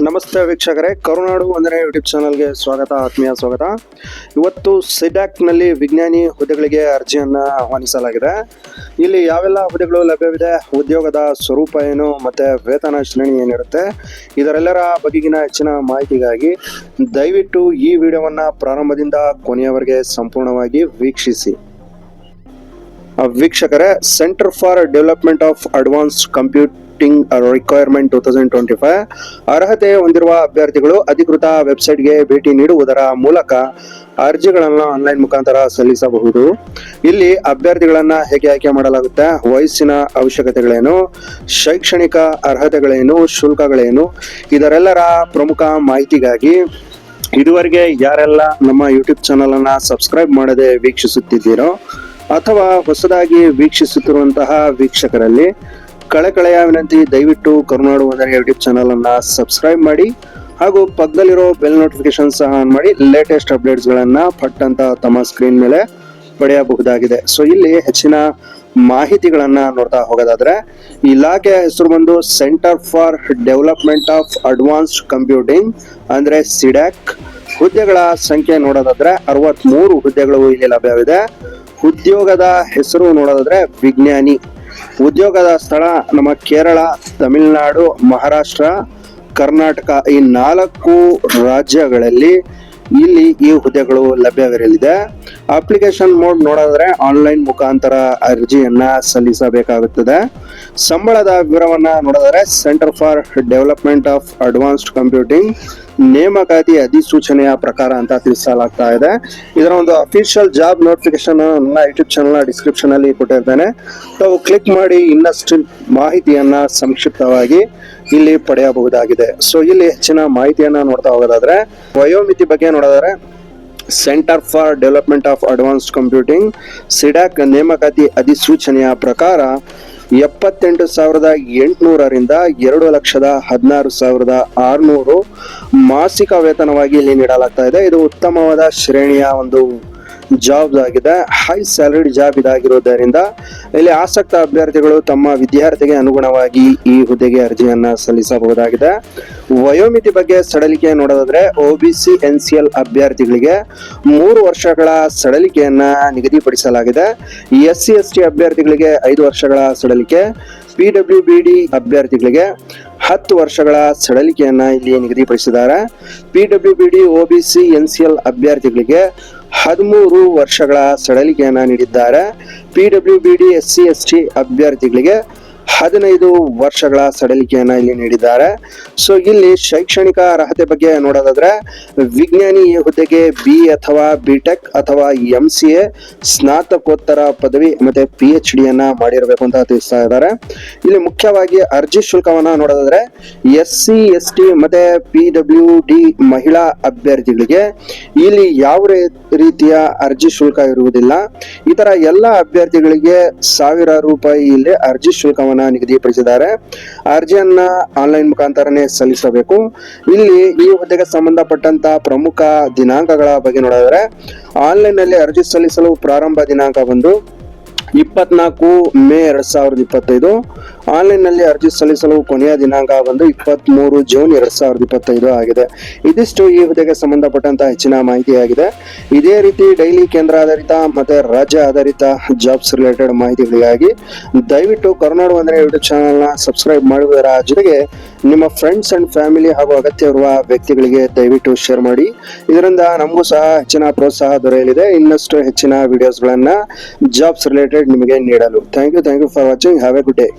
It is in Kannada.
ನಮಸ್ತೆ ವೀಕ್ಷಕರೇ, ಕರುನಾಡು ವಂದನೆ ಯೂಟ್ಯೂಬ್ ಚಾನಲ್ಗೆ ಸ್ವಾಗತ, ಆತ್ಮೀಯ ಸ್ವಾಗತ. ಇವತ್ತು ಸಿಡ್ಯಾಕ್ನಲ್ಲಿ ವಿಜ್ಞಾನಿ ಹುದ್ದೆಗಳಿಗೆ ಅರ್ಜಿಯನ್ನು ಆಹ್ವಾನಿಸಲಾಗಿದೆ. ಇಲ್ಲಿ ಯಾವೆಲ್ಲ ಹುದ್ದೆಗಳು ಲಭ್ಯವಿದೆ, ಉದ್ಯೋಗದ ಸ್ವರೂಪ ಏನು ಮತ್ತು ವೇತನ ಶ್ರೇಣಿ ಏನಿರುತ್ತೆ, ಇದರೆಲ್ಲರ ಬಗೆಗಿನ ಹೆಚ್ಚಿನ ಮಾಹಿತಿಗಾಗಿ ದಯವಿಟ್ಟು ಈ ವಿಡಿಯೋವನ್ನು ಪ್ರಾರಂಭದಿಂದ ಕೊನೆಯವರೆಗೆ ಸಂಪೂರ್ಣವಾಗಿ ವೀಕ್ಷಿಸಿ. ವೀಕ್ಷಕರೇ, centre for development of advanced computing requirement 2025 ಅರ್ಹತೆ ಹೊಂದಿರುವ ಅಭ್ಯರ್ಥಿಗಳು ಅಧಿಕೃತ ವೆಬ್ಸೈಟ್ಗೆ ಭೇಟಿ ನೀಡುವುದರ ಮೂಲಕ ಅರ್ಜಿಗಳನ್ನು ಆನ್ಲೈನ್ ಮುಖಾಂತರ ಸಲ್ಲಿಸಬಹುದು. ಇಲ್ಲಿ ಅಭ್ಯರ್ಥಿಗಳನ್ನ ಹೇಗೆ ಆಯ್ಕೆ ಮಾಡಲಾಗುತ್ತೆ, ವಯಸ್ಸಿನ ಅವಶ್ಯಕತೆಗಳೇನು, ಶೈಕ್ಷಣಿಕ ಅರ್ಹತೆಗಳೇನು, ಶುಲ್ಕಗಳೇನು, ಇದರೆಲ್ಲರ ಪ್ರಮುಖ ಮಾಹಿತಿಗಾಗಿ ಇದುವರೆಗೆ ಯಾರೆಲ್ಲ ನಮ್ಮ ಯೂಟ್ಯೂಬ್ ಚಾನಲ್ ಅನ್ನ ಸಬ್ಸ್ಕ್ರೈಬ್ ಮಾಡದೆ ವೀಕ್ಷಿಸುತ್ತಿದ್ದೀರೋ ಅಥವಾ ಹೊಸದಾಗಿ ವೀಕ್ಷಿಸುತ್ತಿರುವಂತಹ ವೀಕ್ಷಕರಲ್ಲಿ ಕಳೆಯ ವಿನಂತಿ, ದಯವಿಟ್ಟು ಕರುನಾಡು ವಂದನೆ ಯೂಟ್ಯೂಬ್ ಚಾನಲ್ ಅನ್ನ ಸಬ್ಸ್ಕ್ರೈಬ್ ಮಾಡಿ ಹಾಗೂ ಪಕ್ಕದಲ್ಲಿರೋ ಬೆಲ್ ನೋಟಿಫಿಕೇಶನ್ ಸಹ ಆನ್ ಮಾಡಿ ಲೇಟೆಸ್ಟ್ ಅಪ್ಡೇಟ್ಸ್ ಗಳನ್ನ ಪಟ್ ಅಂತ ತಮ್ಮ ಸ್ಕ್ರೀನ್ ಮೇಲೆ ಪಡೆಯಬಹುದಾಗಿದೆ. ಸೊ ಇಲ್ಲಿ ಹೆಚ್ಚಿನ ಮಾಹಿತಿಗಳನ್ನ ನೋಡ್ತಾ ಹೋಗೋದಾದ್ರೆ, ಇಲಾಖೆಯ ಹೆಸರು ಬಂದು centre for development of advanced computing ಅಂದ್ರೆ ಸಿಡ್ಯಾಕ್. ಹುದ್ದೆಗಳ ಸಂಖ್ಯೆ ನೋಡೋದಾದ್ರೆ 63 ಹುದ್ದೆಗಳು ಇಲ್ಲಿ ಲಭ್ಯವಿದೆ. ಉದ್ಯೋಗದ ಹೆಸರು ನೋಡೋದಾದ್ರೆ ವಿಜ್ಞಾನಿ. ಉದ್ಯೋಗದ ಸ್ಥಳ ನಮ್ಮ ಕೇರಳ, ತಮಿಳುನಾಡು, ಮಹಾರಾಷ್ಟ್ರ, ಕರ್ನಾಟಕ ಈ 4 ರಾಜ್ಯಗಳಲ್ಲಿ ಇಲ್ಲಿ ಈ ಹುದ್ದೆಗಳು ಲಭ್ಯವಿರಲಿದೆ. ಅಪ್ಲಿಕೇಶನ್ ಮೋಡ್ ನೋಡಿದ್ರೆ ಆನ್ಲೈನ್ ಮುಖಾಂತರ ಅರ್ಜಿಯನ್ನ ಸಲ್ಲಿಸಬೇಕಾಗುತ್ತದೆ. ಸಂಬಳದ ವಿವರವನ್ನ ನೋಡಿದ್ರೆ centre for development of advanced computing ನೇಮಕಾತಿ ಅಧಿಸೂಚನೆಯ ಪ್ರಕಾರ ಅಂತ ತಿಳಿಸಲಾಗ್ತಾ ಇದೆ. ಇದರ ಒಂದು ಅಫಿಷಿಯಲ್ ಜಾಬ್ ನೋಟಿಫಿಕೇಶನ್ ನನ್ನ ಯೂಟ್ಯೂಬ್ ಚಾನಲ್ ಡಿಸ್ಕ್ರಿಪ್ಷನ್ ಅಲ್ಲಿ ಕೊಟ್ಟಿರ್ತೇನೆ. ತಾವು ಕ್ಲಿಕ್ ಮಾಡಿ ಇನ್ನಷ್ಟು ಮಾಹಿತಿಯನ್ನ ಸಂಕ್ಷಿಪ್ತವಾಗಿ ಇಲ್ಲಿ ಪಡೆಯಬಹುದಾಗಿದೆ. ಸೊ ಇಲ್ಲಿ ಹೆಚ್ಚಿನ ಮಾಹಿತಿಯನ್ನ ನೋಡ್ತಾ ಹೋಗೋದಾದ್ರೆ, ವಯೋಮಿತಿ ಬಗ್ಗೆ ನೋಡೋದಾದ್ರೆ centre for development of advanced computing CDAC ನೇಮಕಾತಿ ಅಧಿಸೂಚನೆಯ ಪ್ರಕಾರ 78,800ರಿಂದ 2,16,600 ಮಾಸಿಕ ವೇತನವಾಗಿ ಇಲ್ಲಿ ನೀಡಲಾಗ್ತಾ ಇದೆ. ಇದು ಉತ್ತಮವಾದ ಶ್ರೇಣಿಯ ಒಂದು ಜಾಬ್ ಆಗಿದೆ. ಹೈ ಸ್ಯಾಲರಿಡ್ ಜಾಬ್ ಇದಾಗಿರುವುದರಿಂದ ಇಲ್ಲಿ ಆಸಕ್ತ ಅಭ್ಯರ್ಥಿಗಳು ತಮ್ಮ ವಿದ್ಯಾರ್ಥಿಗೆ ಅನುಗುಣವಾಗಿ ಈ ಹುದ್ದೆಗೆ ಅರ್ಜಿಯನ್ನ ಸಲ್ಲಿಸಬಹುದಾಗಿದೆ. ವಯೋಮಿತಿ ಬಗ್ಗೆ ಸಡಲಿಕೆ ನೋಡೋದಾದ್ರೆ OBC NCL ಅಭ್ಯರ್ಥಿಗಳಿಗೆ 3 ವರ್ಷಗಳ ಸಡಲಿಕೆಯನ್ನ ನಿಗದಿಪಡಿಸಲಾಗಿದೆ. SC ST ಅಭ್ಯರ್ಥಿಗಳಿಗೆ 5 ವರ್ಷಗಳ ಸಡಲಿಕೆ, PWBD ಅಭ್ಯರ್ಥಿಗಳಿಗೆ 10 ವರ್ಷಗಳ ಸಡಲಿಕೆಯನ್ನ ಇಲ್ಲಿ ನಿಗದಿಪಡಿಸಿದ್ದಾರೆ. PWBD OBC NCL ಅಭ್ಯರ್ಥಿಗಳಿಗೆ 13 ವರ್ಷಗಳ ಸಡಲಿಕೆಯನ್ನ ನೀಡಿದ್ದಾರೆ. PWBD SC ST ಅಭ್ಯರ್ಥಿಗಳಿಗೆ 15 ವರ್ಷಗಳ ಸಡಲಿಕೆಯನ್ನ ಇಲ್ಲಿ ನೀಡಿದ್ದಾರೆ. ಸೊ ಇಲ್ಲಿ ಶೈಕ್ಷಣಿಕ ಅರ್ಹತೆ ಬಗ್ಗೆ ನೋಡೋದಾದ್ರೆ, ವಿಜ್ಞಾನಿ ಈ ಹುದ್ದೆಗೆ BE ಅಥವಾ BTech ಅಥವಾ MCA ಸ್ನಾತಕೋತ್ತರ ಪದವಿ ಮತ್ತೆ PhD ಯನ್ನ ಮಾಡಿರಬೇಕು ಅಂತ ತಿಳಿಸ್ತಾ ಇದ್ದಾರೆ. ಇಲ್ಲಿ ಮುಖ್ಯವಾಗಿ ಅರ್ಜಿ ಶುಲ್ಕವನ್ನ ನೋಡೋದಾದ್ರೆ SC ST ಮತ್ತೆ PWD ಮಹಿಳಾ ಅಭ್ಯರ್ಥಿಗಳಿಗೆ ಇಲ್ಲಿ ಯಾವ ರೀತಿಯ ಅರ್ಜಿ ಶುಲ್ಕ ಇರುವುದಿಲ್ಲ. ಇತರ ಎಲ್ಲ ಅಭ್ಯರ್ಥಿಗಳಿಗೆ ₹1,000 ಇಲ್ಲಿ ಅರ್ಜಿ ಶುಲ್ಕವನ್ನ ನಿಗದಿಪಡಿಸಿದ್ದಾರೆ. ಅರ್ಜಿಯನ್ನ ಆನ್ಲೈನ್ ಮುಖಾಂತರನೇ ಸಲ್ಲಿಸಬೇಕು. ಇಲ್ಲಿ ಈ ಹುದ್ದೆಗೆ ಸಂಬಂಧಪಟ್ಟಂತ ಪ್ರಮುಖ ದಿನಾಂಕಗಳ ಬಗ್ಗೆ ನೋಡಿದ್ರೆ, ಆನ್ಲೈನ್ ನಲ್ಲಿ ಅರ್ಜಿ ಸಲ್ಲಿಸಲು ಪ್ರಾರಂಭ ದಿನಾಂಕ ಬಂದು 24 ಮೇ 2025. ಆನ್ಲೈನ್ ನಲ್ಲಿ ಅರ್ಜಿ ಸಲ್ಲಿಸಲು ಕೊನೆಯ ದಿನಾಂಕ ಬಂದು 23 ಜೂನ್ 2025 ಆಗಿದೆ. ಇದಿಷ್ಟು ಈ ಹುದ್ದೆಗೆ ಸಂಬಂಧಪಟ್ಟಂತ ಹೆಚ್ಚಿನ ಮಾಹಿತಿಯಾಗಿದೆ. ಇದೇ ರೀತಿ ಡೈಲಿ ಕೇಂದ್ರ ಆಧಾರಿತ ಮತ್ತೆ ರಾಜ್ಯ ಆಧಾರಿತ ಜಾಬ್ಸ್ ರಿಲೇಟೆಡ್ ಮಾಹಿತಿಗಳಿಗಾಗಿ ದಯವಿಟ್ಟು ಕರುನಾಡು ವಂದನೆ ಯೂಟ್ಯೂಬ್ ಚಾನಲ್ ನ ಸಬ್ಸ್ಕ್ರೈಬ್ ಮಾಡುವುದರ ಜೊತೆಗೆ ನಿಮ್ಮ ಫ್ರೆಂಡ್ಸ್ ಅಂಡ್ ಫ್ಯಾಮಿಲಿ ಹಾಗೂ ಅಗತ್ಯ ಇರುವ ವ್ಯಕ್ತಿಗಳಿಗೆ ದಯವಿಟ್ಟು ಶೇರ್ ಮಾಡಿ. ಇದರಿಂದ ನಮಗೂ ಸಹ ಹೆಚ್ಚಿನ ಪ್ರೋತ್ಸಾಹ ದೊರೆಯಲಿದೆ ಇನ್ನಷ್ಟು ಹೆಚ್ಚಿನ ವಿಡಿಯೋಸ್ ಗಳನ್ನ ಜಾಬ್ಸ್ ರಿಲೇಟೆಡ್ ನಿಮಗೆ ನೀಡಲು. Thank you for watching. Have a good day.